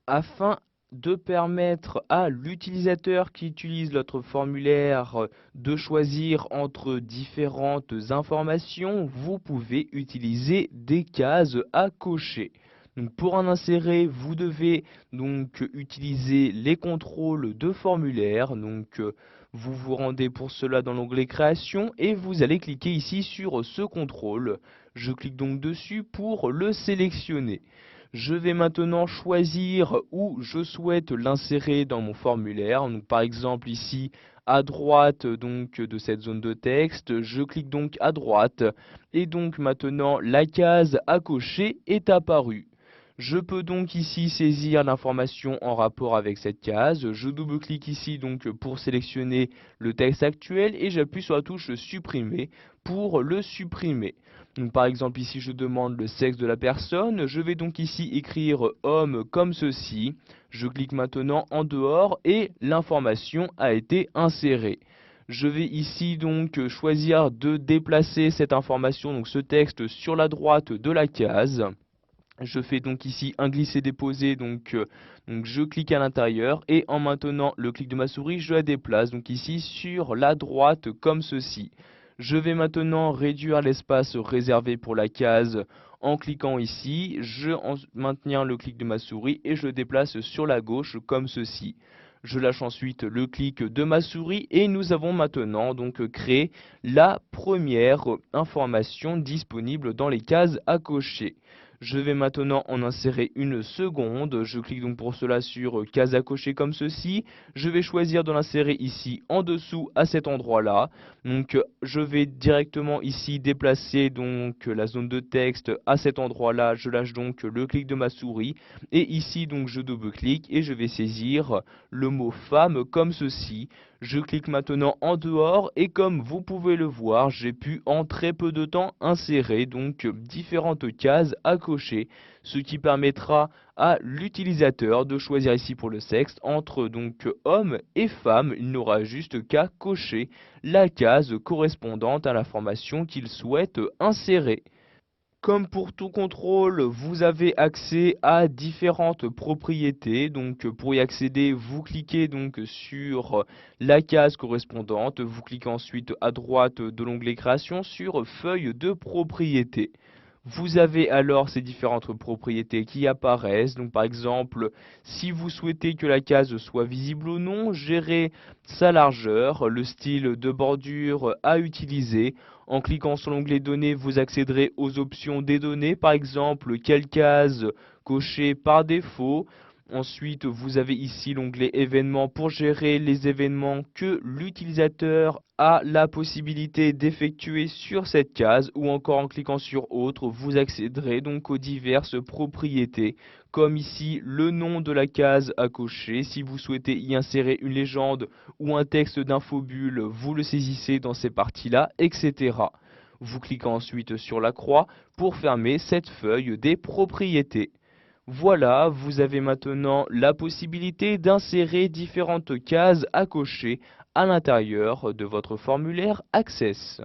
Afin de permettre à l'utilisateur qui utilise notre formulaire de choisir entre différentes informations, vous pouvez utiliser des cases à cocher. Donc pour en insérer, vous devez donc utiliser les contrôles de formulaire. Vous vous rendez pour cela dans l'onglet Création et vous allez cliquer ici sur ce contrôle. Je clique donc dessus pour le sélectionner. Je vais maintenant choisir où je souhaite l'insérer dans mon formulaire. Donc, par exemple ici à droite de cette zone de texte, je clique donc à droite et donc maintenant la case à cocher est apparue. Je peux donc ici saisir l'information en rapport avec cette case. Je double-clique ici donc pour sélectionner le texte actuel et j'appuie sur la touche supprimer pour le supprimer. Donc, par exemple ici je demande le sexe de la personne. Je vais donc ici écrire homme comme ceci. Je clique maintenant en dehors et l'information a été insérée. Je vais ici donc choisir de déplacer cette information, donc ce texte, sur la droite de la case. Je fais donc ici un glisser-déposer, donc je clique à l'intérieur et en maintenant le clic de ma souris, je la déplace donc ici sur la droite comme ceci. Je vais maintenant réduire l'espace réservé pour la case en cliquant ici, je maintiens le clic de ma souris et je le déplace sur la gauche comme ceci. Je lâche ensuite le clic de ma souris et nous avons maintenant donc créé la première information disponible dans les cases à cocher. Je vais maintenant en insérer une seconde. Je clique donc pour cela sur case à cocher comme ceci. Je vais choisir de l'insérer ici en dessous à cet endroit-là. Donc je vais directement ici déplacer donc la zone de texte à cet endroit-là. Je lâche donc le clic de ma souris et ici donc je double-clique et je vais saisir le mot femme comme ceci. Je clique maintenant en dehors et comme vous pouvez le voir, j'ai pu en très peu de temps insérer donc différentes cases à cocher, ce qui permettra à l'utilisateur de choisir ici pour le sexe entre donc homme et femme. Il n'aura juste qu'à cocher la case correspondante à l'information qu'il souhaite insérer. Comme pour tout contrôle, vous avez accès à différentes propriétés. Donc pour y accéder, vous cliquez donc sur la case correspondante. Vous cliquez ensuite à droite de l'onglet Création sur Feuille de propriétés. Vous avez alors ces différentes propriétés qui apparaissent. Donc par exemple, si vous souhaitez que la case soit visible ou non, gérer sa largeur, le style de bordure à utiliser. En cliquant sur l'onglet Données, vous accéderez aux options des données, par exemple quelle case cocher par défaut. Ensuite, vous avez ici l'onglet événements pour gérer les événements que l'utilisateur a la possibilité d'effectuer sur cette case ou encore en cliquant sur autre, vous accéderez donc aux diverses propriétés comme ici le nom de la case à cocher. Si vous souhaitez y insérer une légende ou un texte d'infobule, vous le saisissez dans ces parties-là, etc. Vous cliquez ensuite sur la croix pour fermer cette feuille des propriétés. Voilà, vous avez maintenant la possibilité d'insérer différentes cases à cocher à l'intérieur de votre formulaire Access.